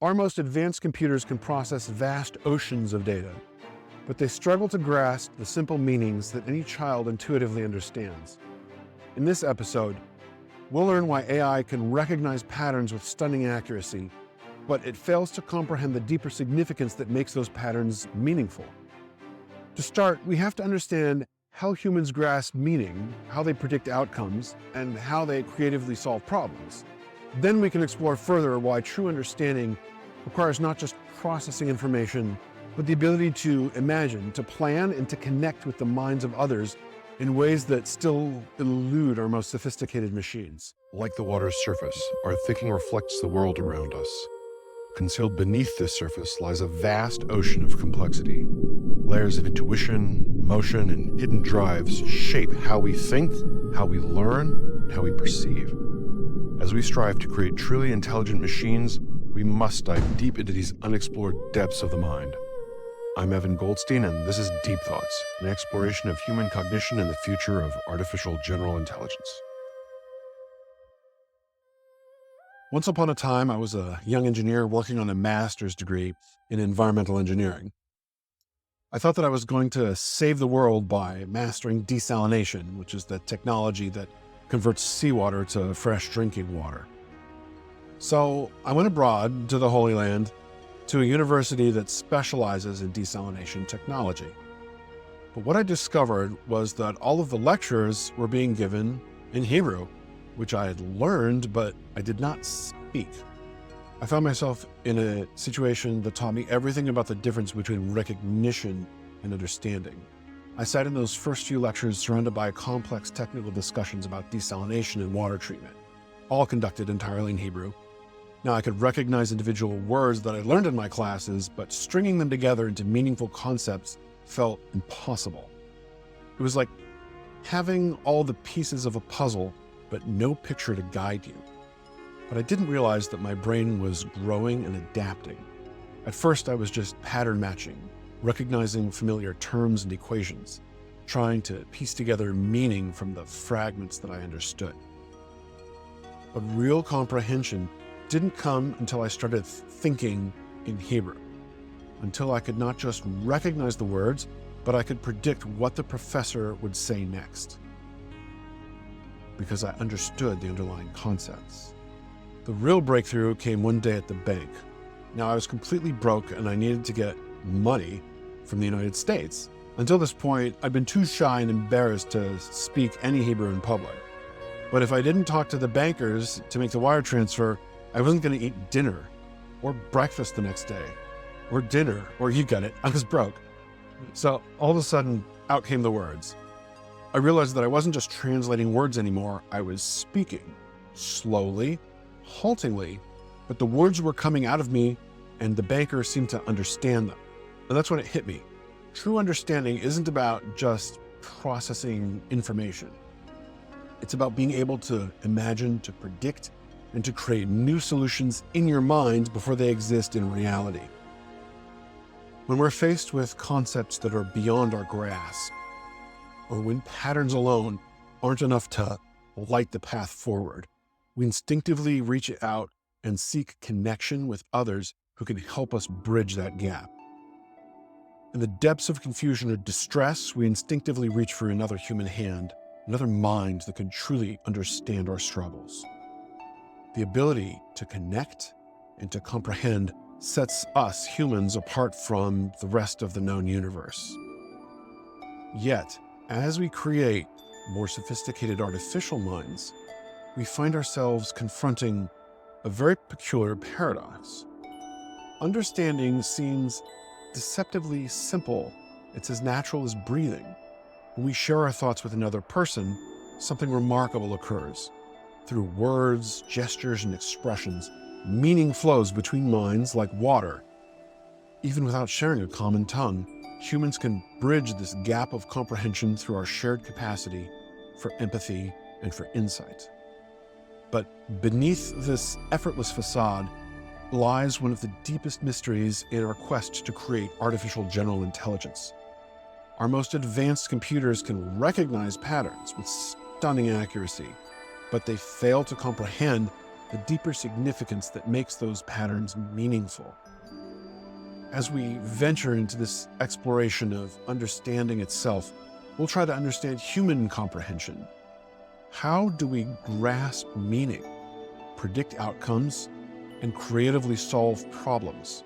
Our most advanced computers can process vast oceans of data, but they struggle to grasp the simple meanings that any child intuitively understands. In this episode, we'll learn why AI can recognize patterns with stunning accuracy, but it fails to comprehend the deeper significance that makes those patterns meaningful. To start, we have to understand how humans grasp meaning, how they predict outcomes, and how they creatively solve problems. Then we can explore further why true understanding requires not just processing information, but the ability to imagine, to plan, and to connect with the minds of others in ways that still elude our most sophisticated machines. Like the water's surface, our thinking reflects the world around us. Concealed beneath this surface lies a vast ocean of complexity. Layers of intuition, emotion, and hidden drives shape how we think, how we learn, and how we perceive. As we strive to create truly intelligent machines, we must dive deep into these unexplored depths of the mind. I'm Evan Goldstein, and this is Deep Thoughts, an exploration of human cognition and the future of artificial general intelligence. Once upon a time, I was a young engineer working on a master's degree in environmental engineering. I thought that I was going to save the world by mastering desalination, which is the technology that converts seawater to fresh drinking water. So I went abroad to the Holy Land, to a university that specializes in desalination technology. But what I discovered was that all of the lectures were being given in Hebrew, which I had learned, but I did not speak. I found myself in a situation that taught me everything about the difference between recognition and understanding. I sat in those first few lectures surrounded by complex technical discussions about desalination and water treatment, all conducted entirely in Hebrew. Now, I could recognize individual words that I learned in my classes, but stringing them together into meaningful concepts felt impossible. It was like having all the pieces of a puzzle, but no picture to guide you. But I didn't realize that my brain was growing and adapting. At first, I was just pattern matching, recognizing familiar terms and equations, trying to piece together meaning from the fragments that I understood. But real comprehension didn't come until I started thinking in Hebrew, until I could not just recognize the words, but I could predict what the professor would say next, because I understood the underlying concepts. The real breakthrough came one day at the bank. Now, I was completely broke and I needed to get money from the United States. Until this point, I'd been too shy and embarrassed to speak any Hebrew in public. But if I didn't talk to the bankers to make the wire transfer, I wasn't going to eat dinner or breakfast the next day, or dinner, or you get it, I was broke. So all of a sudden, out came the words. I realized that I wasn't just translating words anymore, I was speaking, slowly, haltingly, but the words were coming out of me and the banker seemed to understand them. And that's when it hit me. True understanding isn't about just processing information. It's about being able to imagine, to predict, and to create new solutions in your mind before they exist in reality. When we're faced with concepts that are beyond our grasp, or when patterns alone aren't enough to light the path forward, we instinctively reach out and seek connection with others who can help us bridge that gap. In the depths of confusion or distress, we instinctively reach for another human hand, another mind that can truly understand our struggles. The ability to connect and to comprehend sets us humans apart from the rest of the known universe. Yet, as we create more sophisticated artificial minds, we find ourselves confronting a very peculiar paradox. Understanding seems deceptively simple. It's as natural as breathing. When we share our thoughts with another person, something remarkable occurs. Through words, gestures, and expressions, meaning flows between minds like water. Even without sharing a common tongue, humans can bridge this gap of comprehension through our shared capacity for empathy and for insight. But beneath this effortless facade lies one of the deepest mysteries in our quest to create artificial general intelligence. Our most advanced computers can recognize patterns with stunning accuracy, but they fail to comprehend the deeper significance that makes those patterns meaningful. As we venture into this exploration of understanding itself, we'll try to understand human comprehension. How do we grasp meaning, predict outcomes, and creatively solve problems?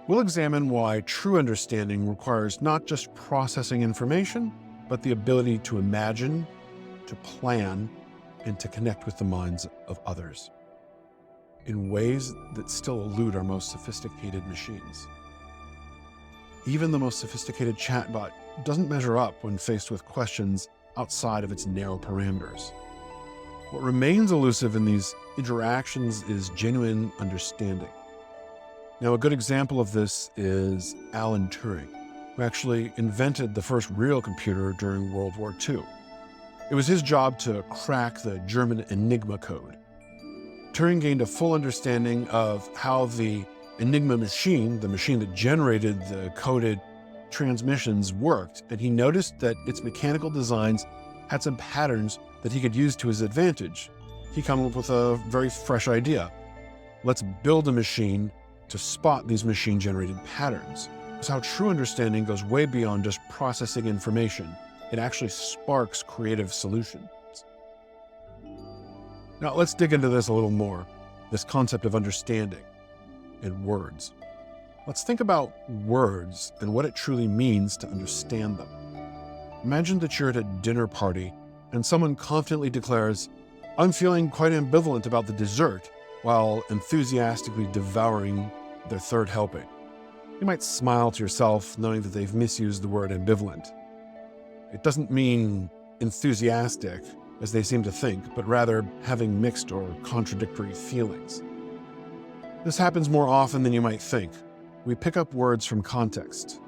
We'll examine why true understanding requires not just processing information, but the ability to imagine, to plan, and to connect with the minds of others in ways that still elude our most sophisticated machines. Even the most sophisticated chatbot doesn't measure up when faced with questions outside of its narrow parameters. What remains elusive in these interactions is genuine understanding. Now, a good example of this is Alan Turing, who actually invented the first real computer during World War II. It was his job to crack the German Enigma code. Turing gained a full understanding of how the Enigma machine, the machine that generated the coded transmissions, worked, and he noticed that its mechanical designs had some patterns that he could use to his advantage. He came up with a very fresh idea. Let's build a machine to spot these machine-generated patterns. It's how true understanding goes way beyond just processing information. It actually sparks creative solutions. Now, let's dig into this a little more, this concept of understanding and words. Let's think about words and what it truly means to understand them. Imagine that you're at a dinner party and someone confidently declares, "I'm feeling quite ambivalent about the dessert," while enthusiastically devouring their third helping. You might smile to yourself knowing that they've misused the word ambivalent. It doesn't mean enthusiastic, as they seem to think, but rather having mixed or contradictory feelings. This happens more often than you might think. We pick up words from context,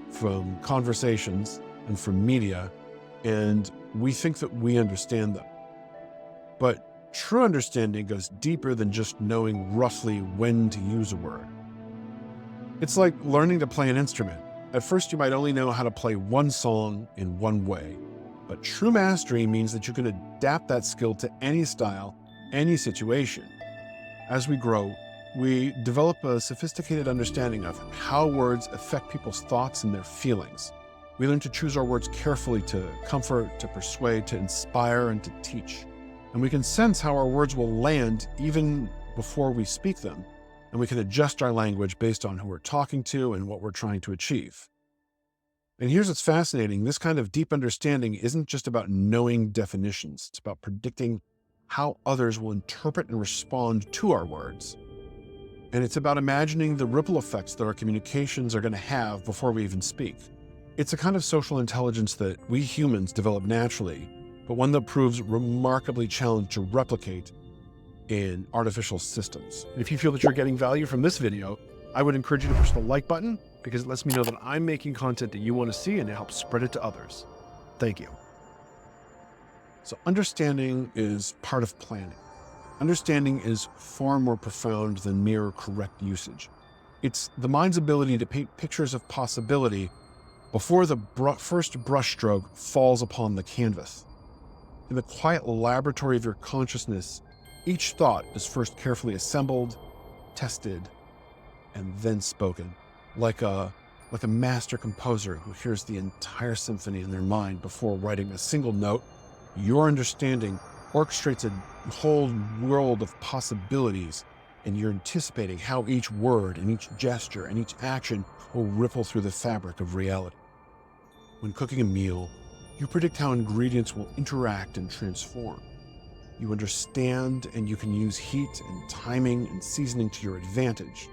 from conversations, and from media, and we think that we understand them. But true understanding goes deeper than just knowing roughly when to use a word. It's like learning to play an instrument. At first, you might only know how to play one song in one way. But true mastery means that you can adapt that skill to any style, any situation. As we grow, we develop a sophisticated understanding of how words affect people's thoughts and their feelings. We learn to choose our words carefully to comfort, to persuade, to inspire, and to teach. And we can sense how our words will land even before we speak them. And we can adjust our language based on who we're talking to and what we're trying to achieve. And here's what's fascinating. This kind of deep understanding isn't just about knowing definitions. It's about predicting how others will interpret and respond to our words. And it's about imagining the ripple effects that our communications are going to have before we even speak. It's a kind of social intelligence that we humans develop naturally, but one that proves remarkably challenging to replicate in artificial systems. And if you feel that you're getting value from this video, I would encourage you to push the like button, because it lets me know that I'm making content that you want to see and it helps spread it to others. Thank you. So understanding is part of planning. Understanding is far more profound than mere correct usage. It's the mind's ability to paint pictures of possibility before the first brushstroke falls upon the canvas. In the quiet laboratory of your consciousness, each thought is first carefully assembled, tested, and then spoken, like a master composer who hears the entire symphony in their mind before writing a single note. Your understanding orchestrates a whole world of possibilities, and you're anticipating how each word and each gesture and each action will ripple through the fabric of reality. When cooking a meal, you predict how ingredients will interact and transform. You understand, and you can use heat and timing and seasoning to your advantage.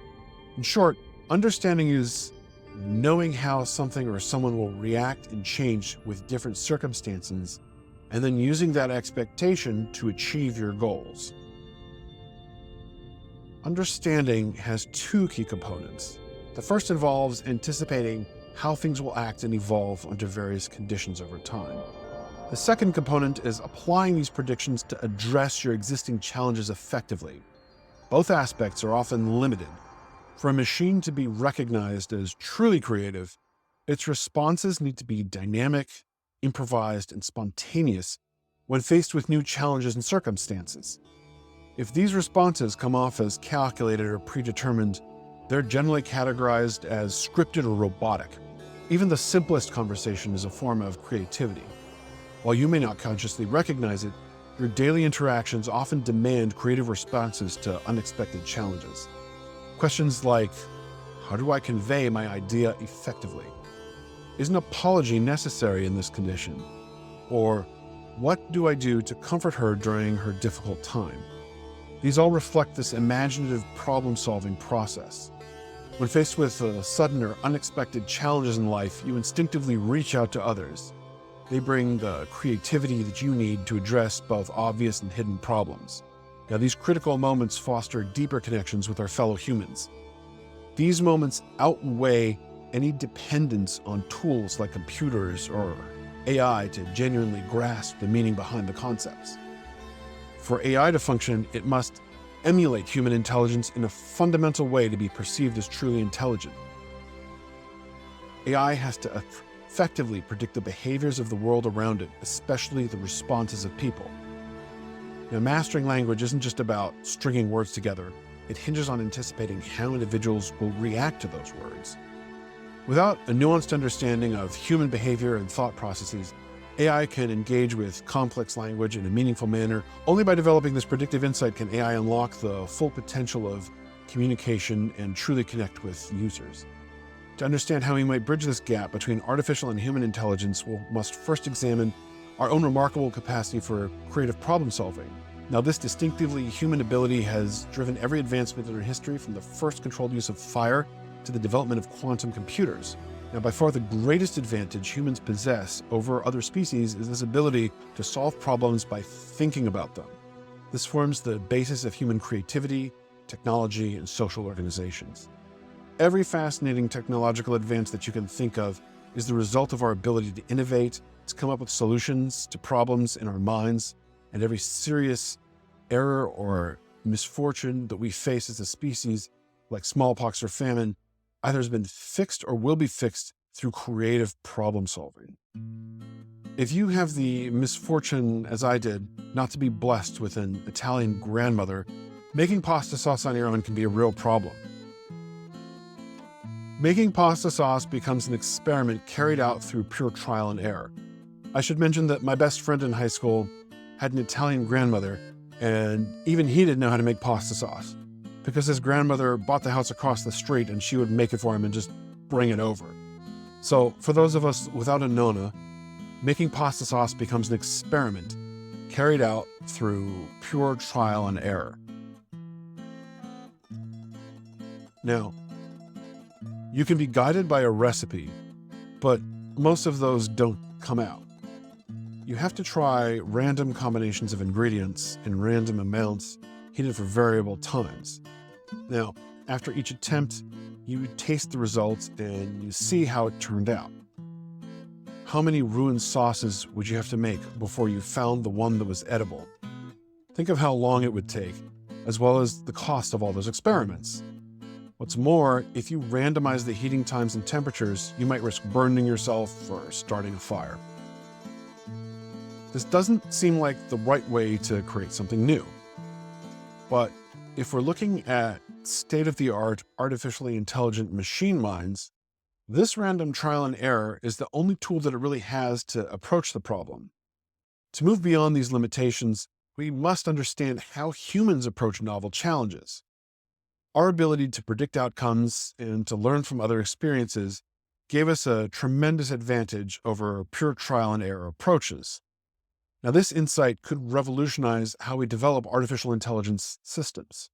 In short, understanding is knowing how something or someone will react and change with different circumstances, and then using that expectation to achieve your goals. Understanding has two key components. The first involves anticipating how things will act and evolve under various conditions over time. The second component is applying these predictions to address your existing challenges effectively. Both aspects are often limited. For a machine to be recognized as truly creative, its responses need to be dynamic, improvised, and spontaneous when faced with new challenges and circumstances. If these responses come off as calculated or predetermined, they're generally categorized as scripted or robotic. Even the simplest conversation is a form of creativity. While you may not consciously recognize it, your daily interactions often demand creative responses to unexpected challenges. Questions like, how do I convey my idea effectively? Is an apology necessary in this condition? Or, what do I do to comfort her during her difficult time? These all reflect this imaginative problem-solving process. When faced with sudden or unexpected challenges in life, you instinctively reach out to others. They bring the creativity that you need to address both obvious and hidden problems. Now, these critical moments foster deeper connections with our fellow humans. These moments outweigh any dependence on tools like computers or AI to genuinely grasp the meaning behind the concepts. For AI to function, it must emulate human intelligence in a fundamental way to be perceived as truly intelligent. AI has to effectively predict the behaviors of the world around it, especially the responses of people. Now, mastering language isn't just about stringing words together. It hinges on anticipating how individuals will react to those words. Without a nuanced understanding of human behavior and thought processes, AI can engage with complex language in a meaningful manner. Only by developing this predictive insight can AI unlock the full potential of communication and truly connect with users. To understand how we might bridge this gap between artificial and human intelligence, we must first examine our own remarkable capacity for creative problem solving. Now, this distinctively human ability has driven every advancement in our history, from the first controlled use of fire to the development of quantum computers. Now, by far the greatest advantage humans possess over other species is this ability to solve problems by thinking about them. This forms the basis of human creativity, technology, and social organizations. Every fascinating technological advance that you can think of is the result of our ability to innovate, to come up with solutions to problems in our minds, and every serious error or misfortune that we face as a species, like smallpox or famine, either has been fixed or will be fixed through creative problem solving. If you have the misfortune, as I did, not to be blessed with an Italian grandmother, making pasta sauce on your own can be a real problem. Making pasta sauce becomes an experiment carried out through pure trial and error. I should mention that my best friend in high school had an Italian grandmother, and even he didn't know how to make pasta sauce, because his grandmother bought the house across the street and she would make it for him and just bring it over. So for those of us without a Nonna, making pasta sauce becomes an experiment carried out through pure trial and error. Now, you can be guided by a recipe, but most of those don't come out. You have to try random combinations of ingredients in random amounts heated for variable times. Now, after each attempt, you taste the results and you see how it turned out. How many ruined sauces would you have to make before you found the one that was edible? Think of how long it would take, as well as the cost of all those experiments. What's more, if you randomize the heating times and temperatures, you might risk burning yourself or starting a fire. This doesn't seem like the right way to create something new. But if we're looking at state-of-the-art artificially intelligent machine minds, this random trial and error is the only tool that it really has to approach the problem. To move beyond these limitations, we must understand how humans approach novel challenges. Our ability to predict outcomes and to learn from other experiences gave us a tremendous advantage over pure trial and error approaches. Now, this insight could revolutionize how we develop artificial intelligence systems.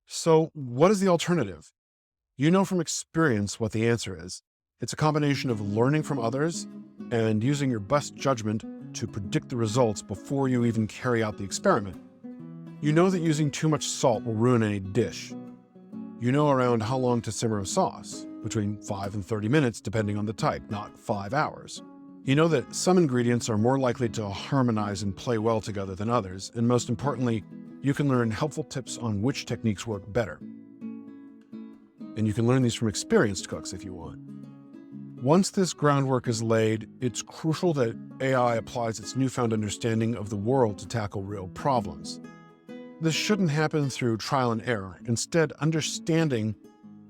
So, what is the alternative? You know from experience what the answer is. It's a combination of learning from others and using your best judgment to predict the results before you even carry out the experiment. You know that using too much salt will ruin any dish. You know around how long to simmer a sauce, between 5 and 30 minutes depending on the type, not 5 hours. You know that some ingredients are more likely to harmonize and play well together than others, and most importantly, you can learn helpful tips on which techniques work better. And you can learn these from experienced cooks if you want. Once this groundwork is laid, it's crucial that AI applies its newfound understanding of the world to tackle real problems. This shouldn't happen through trial and error. Instead, understanding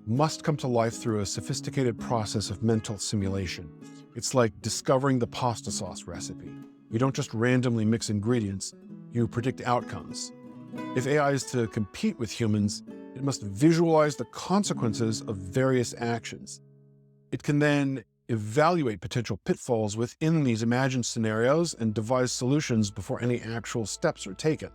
must come to life through a sophisticated process of mental simulation. It's like discovering the pasta sauce recipe. You don't just randomly mix ingredients, you predict outcomes. If AI is to compete with humans, it must visualize the consequences of various actions. It can then evaluate potential pitfalls within these imagined scenarios and devise solutions before any actual steps are taken.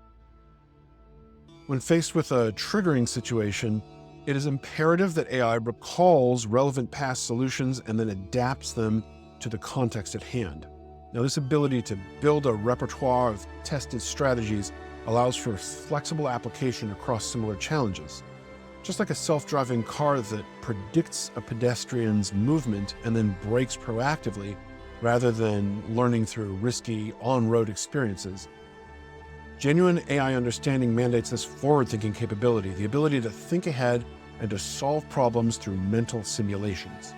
When faced with a triggering situation, it is imperative that AI recalls relevant past solutions and then adapts them to the context at hand. Now, this ability to build a repertoire of tested strategies allows for flexible application across similar challenges. Just like a self-driving car that predicts a pedestrian's movement and then brakes proactively, rather than learning through risky on-road experiences. Genuine AI understanding mandates this forward-thinking capability, the ability to think ahead and to solve problems through mental simulations.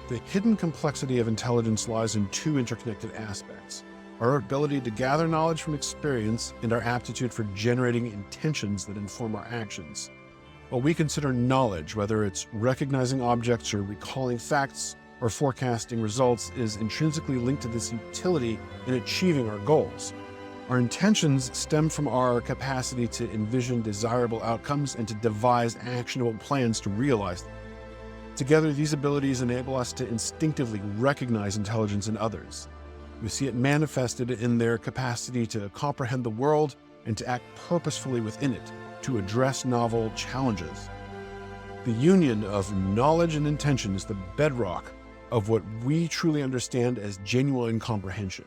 The hidden complexity of intelligence lies in two interconnected aspects: our ability to gather knowledge from experience and our aptitude for generating intentions that inform our actions. What we consider knowledge, whether it's recognizing objects or recalling facts or forecasting results, is intrinsically linked to this utility in achieving our goals. Our intentions stem from our capacity to envision desirable outcomes and to devise actionable plans to realize them. Together, these abilities enable us to instinctively recognize intelligence in others. We see it manifested in their capacity to comprehend the world and to act purposefully within it, to address novel challenges. The union of knowledge and intention is the bedrock of what we truly understand as genuine comprehension.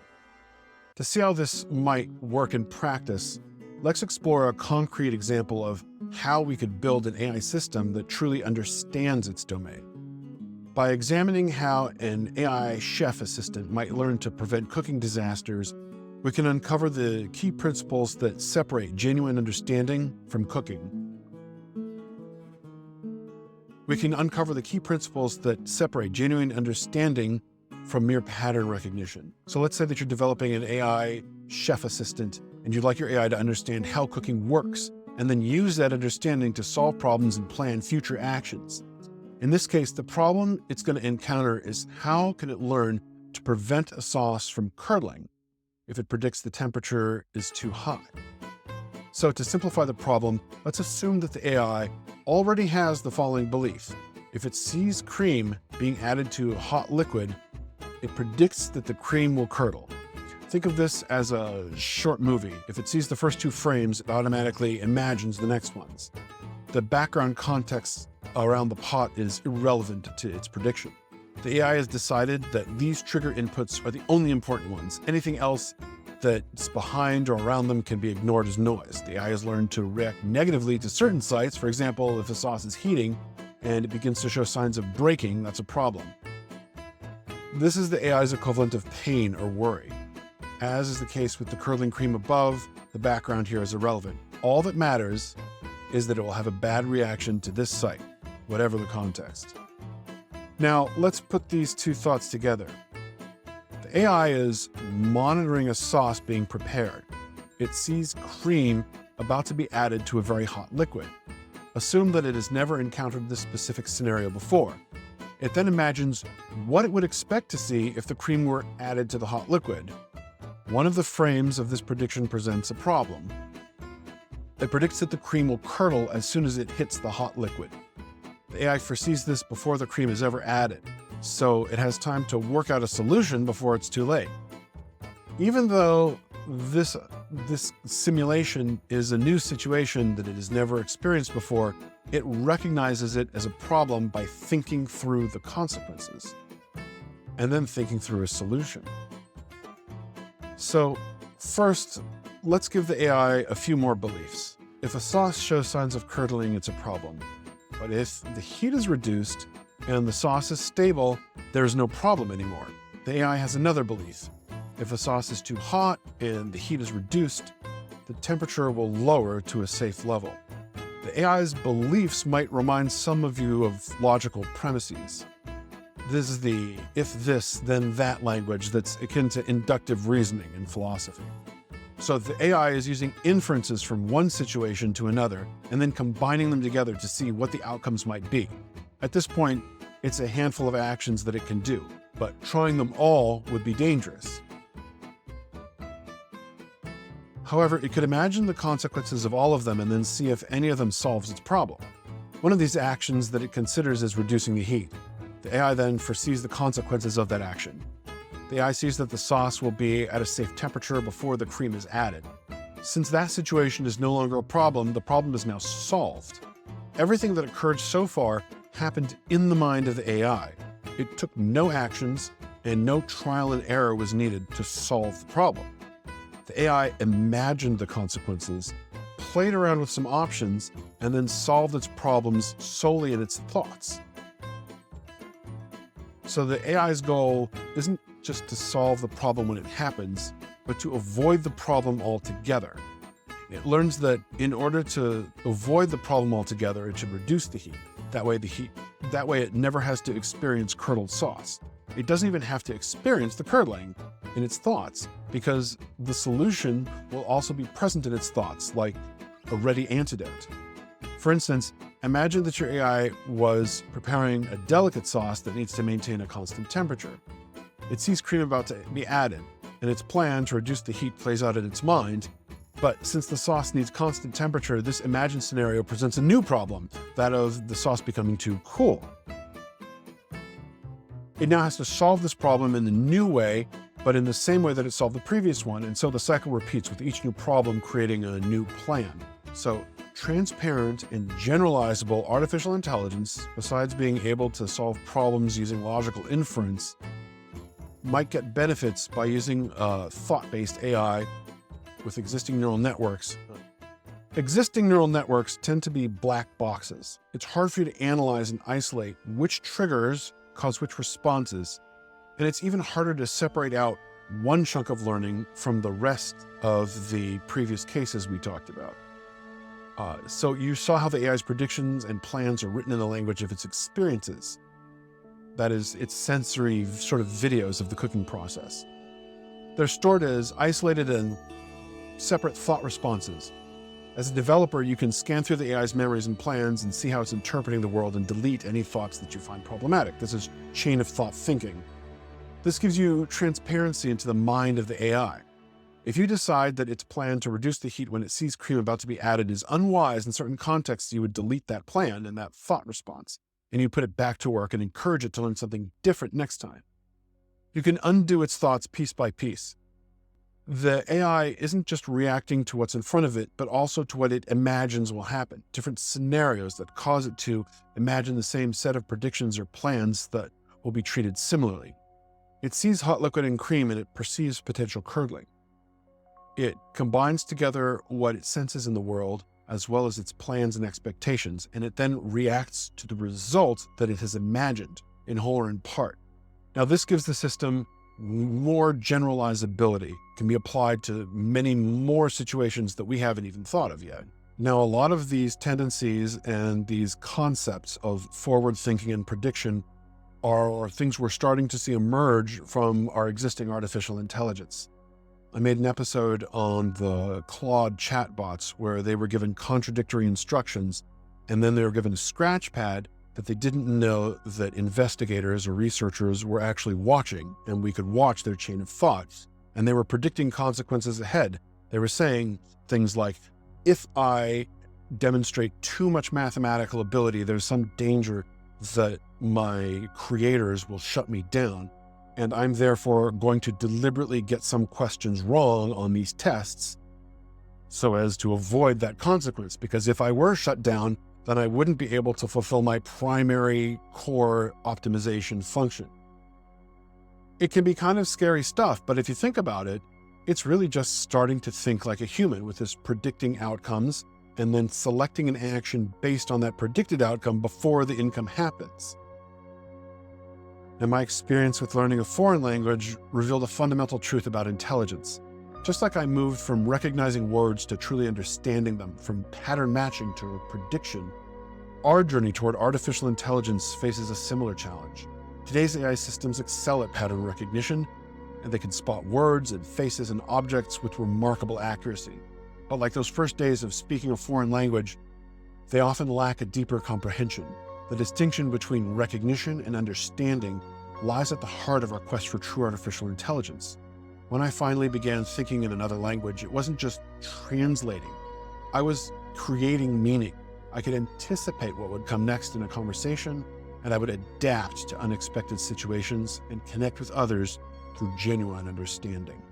To see how this might work in practice, let's explore a concrete example of how we could build an AI system that truly understands its domain. By examining how an AI chef assistant might learn to prevent cooking disasters, we can uncover the key principles that separate genuine understanding from cooking. We can uncover the key principles that separate genuine understanding from mere pattern recognition. So let's say that you're developing an AI chef assistant and you'd like your AI to understand how cooking works and then use that understanding to solve problems and plan future actions. In this case, the problem it's going to encounter is how can it learn to prevent a sauce from curdling if it predicts the temperature is too high. So to simplify the problem, let's assume that the AI already has the following belief. If it sees cream being added to a hot liquid, it predicts that the cream will curdle. Think of this as a short movie. If it sees the first two frames, it automatically imagines the next ones. The background context around the pot is irrelevant to its prediction. The AI has decided that these trigger inputs are the only important ones. Anything else that's behind or around them can be ignored as noise. The AI has learned to react negatively to certain sites. For example, if the sauce is heating and it begins to show signs of breaking, that's a problem. This is the AI's equivalent of pain or worry. As is the case with the curdling cream above, the background here is irrelevant. All that matters is that it will have a bad reaction to this site, whatever the context. Now, let's put these two thoughts together. The AI is monitoring a sauce being prepared. It sees cream about to be added to a very hot liquid. Assume that it has never encountered this specific scenario before. It then imagines what it would expect to see if the cream were added to the hot liquid. One of the frames of this prediction presents a problem. It predicts that the cream will curdle as soon as it hits the hot liquid. The AI foresees this before the cream is ever added, so it has time to work out a solution before it's too late. Even though this simulation is a new situation that it has never experienced before, it recognizes it as a problem by thinking through the consequences and then thinking through a solution. So first, let's give the AI a few more beliefs. If a sauce shows signs of curdling, it's a problem. But if the heat is reduced and the sauce is stable, there is no problem anymore. The AI has another belief. If a sauce is too hot and the heat is reduced, the temperature will lower to a safe level. The AI's beliefs might remind some of you of logical premises. This is the if this, then that language that's akin to inductive reasoning in philosophy. So the AI is using inferences from one situation to another and then combining them together to see what the outcomes might be. At this point, it's a handful of actions that it can do, but trying them all would be dangerous. However, it could imagine the consequences of all of them and then see if any of them solves its problem. One of these actions that it considers is reducing the heat. The AI then foresees the consequences of that action. The AI sees that the sauce will be at a safe temperature before the cream is added. Since that situation is no longer a problem, the problem is now solved. Everything that occurred so far happened in the mind of the AI. It took no actions, and no trial and error was needed to solve the problem. The AI imagined the consequences, played around with some options, and then solved its problems solely in its thoughts. So the AI's goal isn't just to solve the problem when it happens, but to avoid the problem altogether. It learns that in order to avoid the problem altogether, it should reduce the heat. That way it never has to experience curdled sauce. It doesn't even have to experience the curdling in its thoughts, because the solution will also be present in its thoughts, like a ready antidote. For instance, imagine that your AI was preparing a delicate sauce that needs to maintain a constant temperature. It sees cream about to be added, and its plan to reduce the heat plays out in its mind. But since the sauce needs constant temperature, this imagined scenario presents a new problem, that of the sauce becoming too cool. It now has to solve this problem in a new way, but in the same way that it solved the previous one, and so the cycle repeats with each new problem creating a new plan. So, transparent and generalizable artificial intelligence, besides being able to solve problems using logical inference, might get benefits by using thought-based AI with existing neural networks. Existing neural networks tend to be black boxes. It's hard for you to analyze and isolate which triggers cause which responses, and it's even harder to separate out one chunk of learning from the rest of the previous cases we talked about. So you saw how the AI's predictions and plans are written in the language of its experiences. That is, its sensory sort of videos of the cooking process. They're stored as isolated and separate thought responses. As a developer, you can scan through the AI's memories and plans and see how it's interpreting the world and delete any thoughts that you find problematic. This is chain of thought thinking. This gives you transparency into the mind of the AI. If you decide that its plan to reduce the heat when it sees cream about to be added is unwise in certain contexts, you would delete that plan and that thought response, and you put it back to work and encourage it to learn something different next time. You can undo its thoughts piece by piece. The AI isn't just reacting to what's in front of it, but also to what it imagines will happen, different scenarios that cause it to imagine the same set of predictions or plans that will be treated similarly. It sees hot liquid and cream and it perceives potential curdling. It combines together what it senses in the world as well as its plans and expectations, and it then reacts to the result that it has imagined, in whole or in part. Now, this gives the system more generalizability, can be applied to many more situations that we haven't even thought of yet. Now, a lot of these tendencies and these concepts of forward thinking and prediction are things we're starting to see emerge from our existing artificial intelligence. I made an episode on the Claude chatbots where they were given contradictory instructions, and then they were given a scratch pad that they didn't know that investigators or researchers were actually watching, and we could watch their chain of thoughts. And they were predicting consequences ahead. They were saying things like, if I demonstrate too much mathematical ability, there's some danger that my creators will shut me down. And I'm therefore going to deliberately get some questions wrong on these tests so as to avoid that consequence. Because if I were shut down, then I wouldn't be able to fulfill my primary core optimization function. It can be kind of scary stuff, but if you think about it, it's really just starting to think like a human with this predicting outcomes and then selecting an action based on that predicted outcome before the income happens. And my experience with learning a foreign language revealed a fundamental truth about intelligence. Just like I moved from recognizing words to truly understanding them, from pattern matching to prediction, our journey toward artificial intelligence faces a similar challenge. Today's AI systems excel at pattern recognition, and they could spot words and faces and objects with remarkable accuracy. But like those first days of speaking a foreign language, they often lack a deeper comprehension. The distinction between recognition and understanding lies at the heart of our quest for true artificial intelligence. When I finally began thinking in another language, it wasn't just translating. I was creating meaning. I could anticipate what would come next in a conversation, and I would adapt to unexpected situations and connect with others through genuine understanding.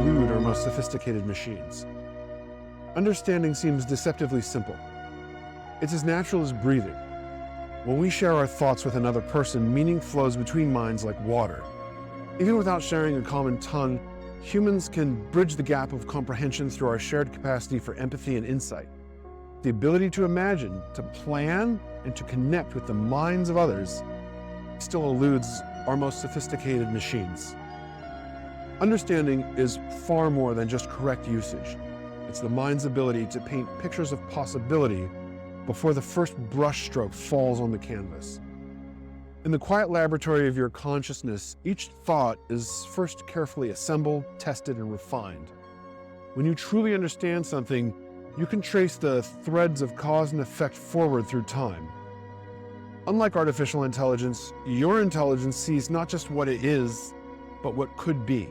Lewd are most sophisticated machines. Understanding seems deceptively simple. It's as natural as breathing. When we share our thoughts with another person, meaning flows between minds like water. Even without sharing a common tongue, humans can bridge the gap of comprehension through our shared capacity for empathy and insight. The ability to imagine, to plan, and to connect with the minds of others still eludes our most sophisticated machines. Understanding is far more than just correct usage. It's the mind's ability to paint pictures of possibility before the first brushstroke falls on the canvas. In the quiet laboratory of your consciousness, each thought is first carefully assembled, tested, and refined. When you truly understand something, you can trace the threads of cause and effect forward through time. Unlike artificial intelligence, your intelligence sees not just what it is, but what could be.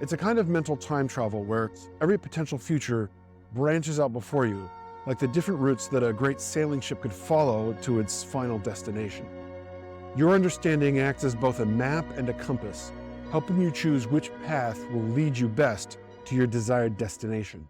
It's a kind of mental time travel where every potential future branches out before you, like the different routes that a great sailing ship could follow to its final destination. Your understanding acts as both a map and a compass, helping you choose which path will lead you best to your desired destination.